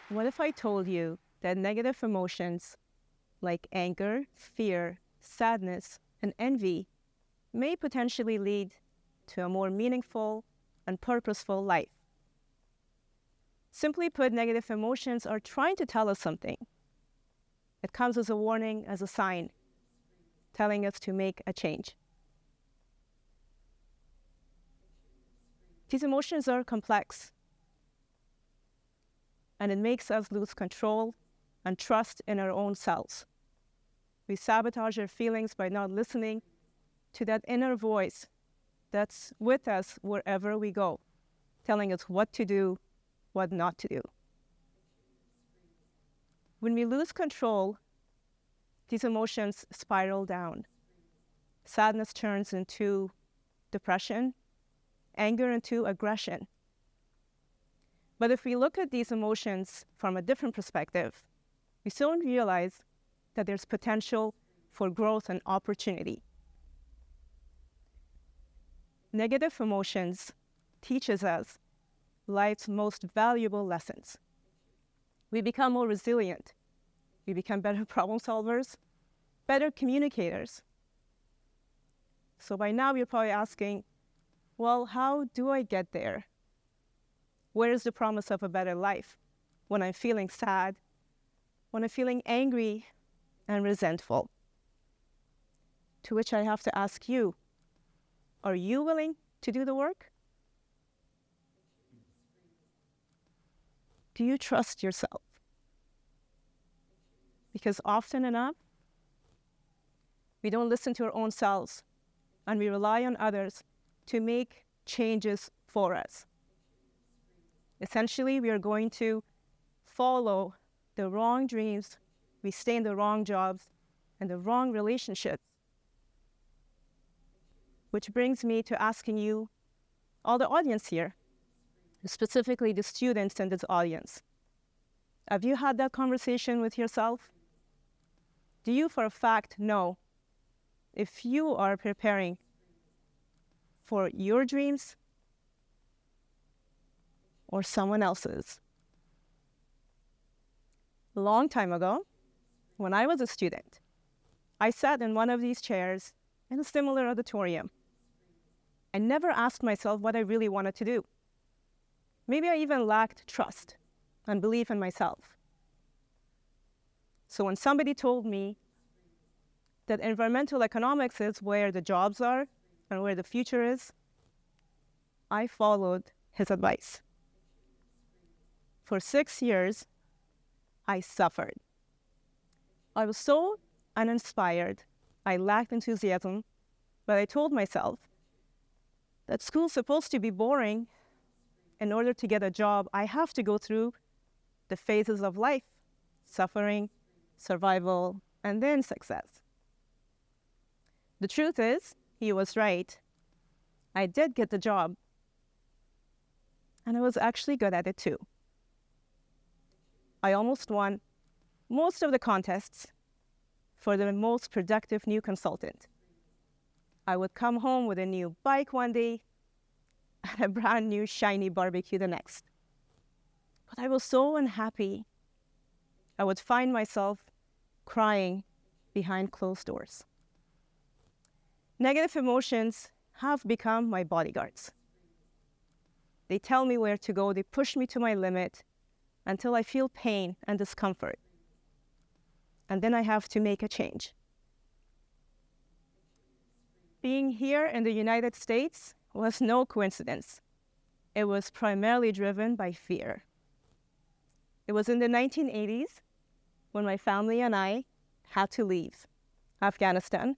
What if I told you that negative emotions like anger, fear, sadness, and envy may potentially lead to a more meaningful and purposeful life? Simply put, negative emotions are trying to tell us something. It comes as a warning, as a sign, telling us to make a change. These emotions are complex, and it makes us lose control and trust in our own selves. We sabotage our feelings by not listening to that inner voice that's with us wherever we go, telling us what to do, what not to do. When we lose control, these emotions spiral down. Sadness turns into depression, anger into aggression. But if we look at these emotions from a different perspective, we soon realize that there's potential for growth and opportunity. Negative emotions teaches us life's most valuable lessons. We become more resilient. We become better problem solvers, better communicators. So by now you're probably asking, well, how do I get there? Where is the promise of a better life when I'm feeling sad, when I'm feeling angry and resentful? To which I have to ask you, are you willing to do the work? Do you trust yourself? Because often enough, we don't listen to our own selves and we rely on others to make changes for us. Essentially, we are going to follow the wrong dreams, we stay in the wrong jobs and the wrong relationships. Which brings me to asking you, all the audience here, specifically the students in this audience, have you had that conversation with yourself? Do you for a fact know if you are preparing for your dreams or someone else's? A long time ago, when I was a student, I sat in one of these chairs in a similar auditorium. I never asked myself what I really wanted to do. Maybe I even lacked trust and belief in myself. So when somebody told me that environmental economics is where the jobs are and where the future is, I followed his advice. For 6 years, I suffered. I was so uninspired. I lacked enthusiasm, but I told myself that school's supposed to be boring. In order to get a job, I have to go through the phases of life: suffering, survival, and then success. The truth is, he was right. I did get the job, and I was actually good at it too. I almost won most of the contests for the most productive new consultant. I would come home with a new bike one day and a brand new shiny barbecue the next. But I was so unhappy. I would find myself crying behind closed doors. Negative emotions have become my bodyguards. They tell me where to go, they push me to my limit until I feel pain and discomfort. And then I have to make a change. Being here in the United States was no coincidence. It was primarily driven by fear. It was in the 1980s when my family and I had to leave Afghanistan.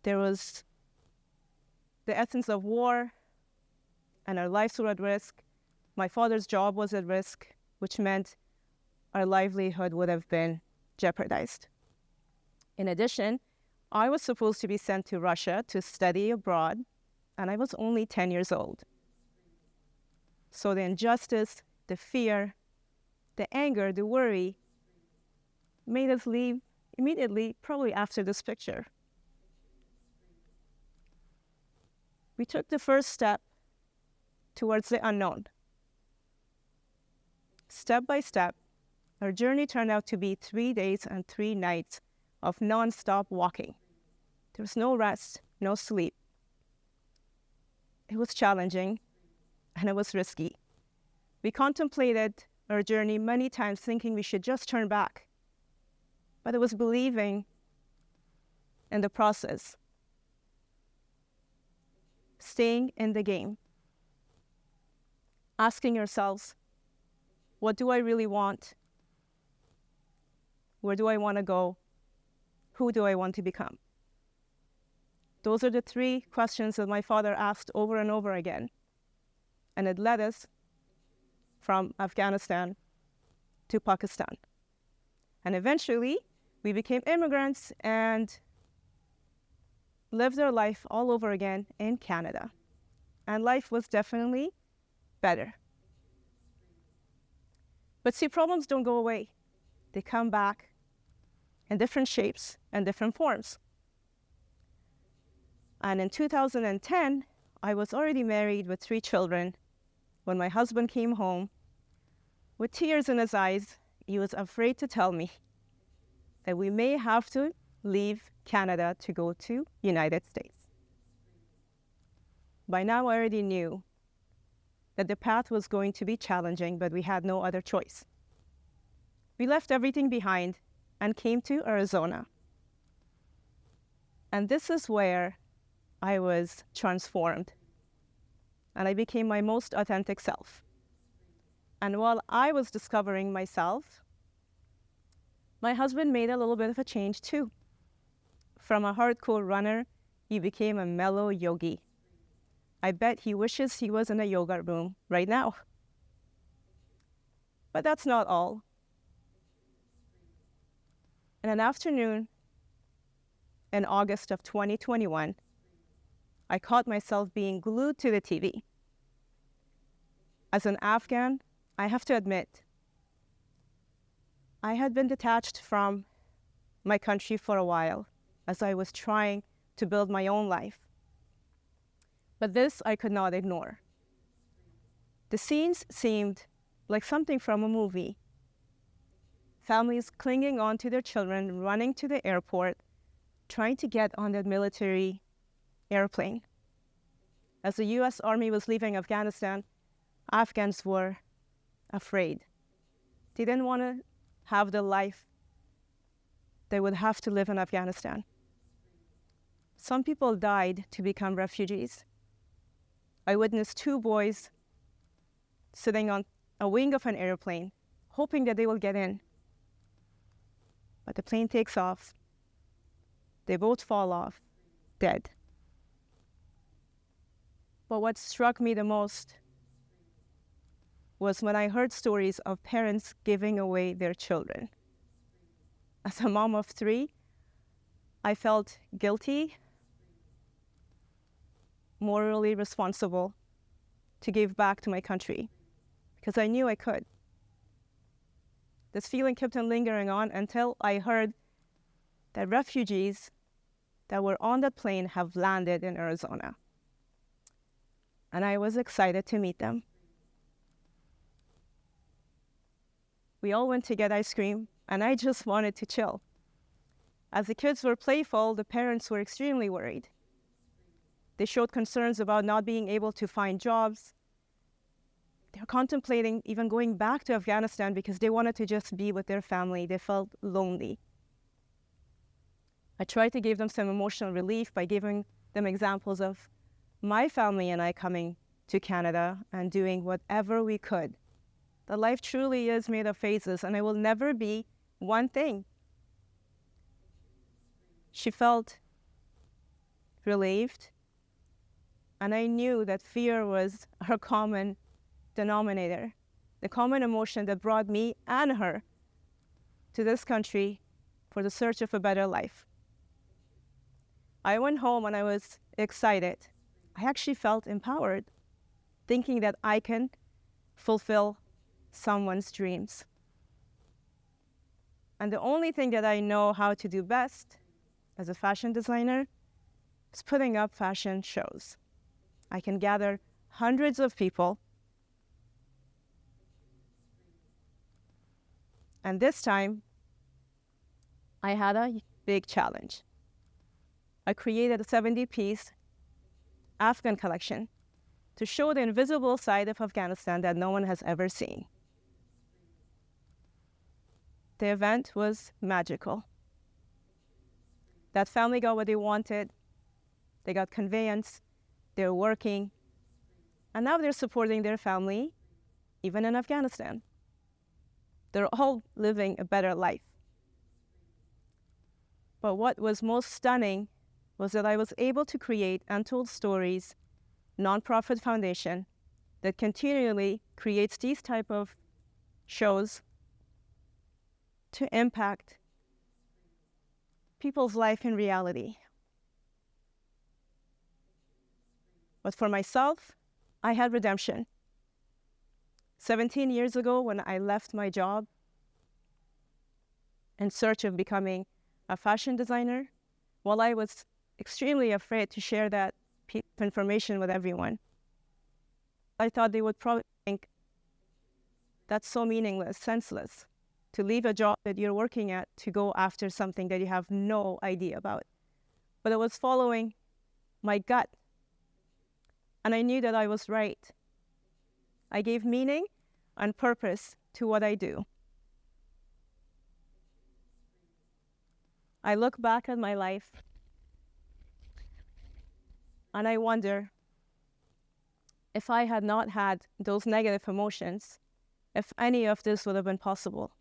There was the essence of war, and our lives were at risk. My father's job was at risk, which meant our livelihood would have been jeopardized. In addition, I was supposed to be sent to Russia to study abroad, and I was only 10 years old. So the injustice, the fear, the anger, the worry made us leave immediately, probably after this picture. We took the first step towards the unknown. Step by step, our journey turned out to be 3 days and 3 nights of non-stop walking. There was no rest, no sleep. It was challenging, and it was risky. We contemplated our journey many times, thinking we should just turn back. But it was believing in the process, staying in the game, asking ourselves, what do I really want? Where do I want to go? Who do I want to become? Those are the 3 questions that my father asked over and over again. And it led us from Afghanistan to Pakistan. And eventually, we became immigrants and lived our life all over again in Canada. And life was definitely better. But see, problems don't go away. They come back in different shapes and different forms. And in 2010, I was already married with 3 children when my husband came home. With tears in his eyes, he was afraid to tell me that we may have to leave Canada to go to United States. By now, I already knew that the path was going to be challenging, but we had no other choice. We left everything behind and came to Arizona. And this is where I was transformed, and I became my most authentic self. And while I was discovering myself, my husband made a little bit of a change too. From a hardcore runner, he became a mellow yogi. I bet he wishes he was in a yoga room right now. But that's not all. In an afternoon in August of 2021, I caught myself being glued to the TV. As an Afghan, I have to admit, I had been detached from my country for a while as I was trying to build my own life. But this I could not ignore. The scenes seemed like something from a movie. Families clinging on to their children, running to the airport, trying to get on that military airplane. As the US Army was leaving Afghanistan, Afghans were afraid. They didn't want to have the life they would have to live in Afghanistan. Some people died to become refugees. I witnessed 2 boys sitting on a wing of an airplane, hoping that they will get in. But the plane takes off. They both fall off, dead. But what struck me the most was when I heard stories of parents giving away their children. As a mom of 3, I felt guilty, morally responsible to give back to my country because I knew I could. This feeling kept on lingering on until I heard that refugees that were on that plane have landed in Arizona. And I was excited to meet them. We all went to get ice cream, and I just wanted to chill. As the kids were playful, the parents were extremely worried. They showed concerns about not being able to find jobs. They were contemplating even going back to Afghanistan because they wanted to just be with their family. They felt lonely. I tried to give them some emotional relief by giving them examples of my family and I coming to Canada and doing whatever we could. That life truly is made of phases, and it will never be one thing. She felt relieved, and I knew that fear was her common denominator, the common emotion that brought me and her to this country for the search of a better life. I went home and I was excited. I actually felt empowered, thinking that I can fulfill someone's dreams. And the only thing that I know how to do best as a fashion designer is putting up fashion shows. I can gather hundreds of people And this time, I had a big challenge. I created a 70-piece Afghan collection to show the invisible side of Afghanistan that no one has ever seen. The event was magical. That family got what they wanted. They got conveyance. They're working. And now they're supporting their family, even in Afghanistan. They're all living a better life. But what was most stunning was that I was able to create Untold Stories nonprofit foundation that continually creates these type of shows to impact people's life in reality. But for myself, I had redemption. 17 years ago, when I left my job in search of becoming a fashion designer, while I was extremely afraid to share that piece of information with everyone, I thought they would probably think that's so meaningless, senseless, to leave a job that you're working at to go after something that you have no idea about. But I was following my gut, and I knew that I was right. I gave meaning and purpose to what I do. I look back at my life and I wonder if I had not had those negative emotions, if any of this would have been possible.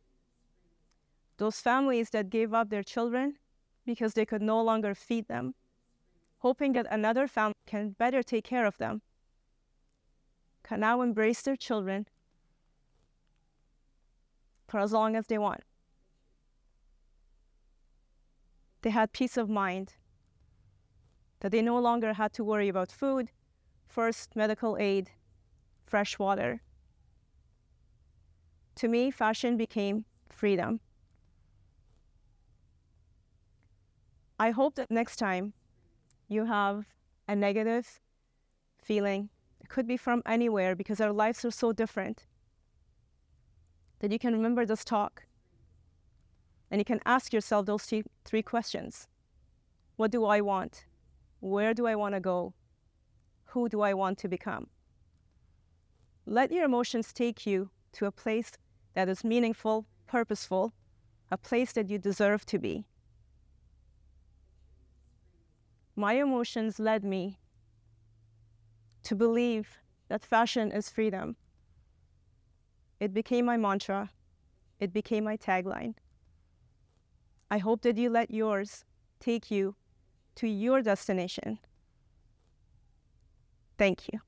Those families that gave up their children because they could no longer feed them, hoping that another family can better take care of them, can now embrace their children for as long as they want. They had peace of mind that they no longer had to worry about food, first medical aid, fresh water. To me, fashion became freedom. I hope that next time you have a negative feeling, it could be from anywhere because our lives are so different, that you can remember this talk and you can ask yourself those three questions. What do I want? Where do I want to go? Who do I want to become? Let your emotions take you to a place that is meaningful, purposeful, a place that you deserve to be. My emotions led me to believe that fashion is freedom. It became my mantra. It became my tagline. I hope that you let yours take you to your destination. Thank you.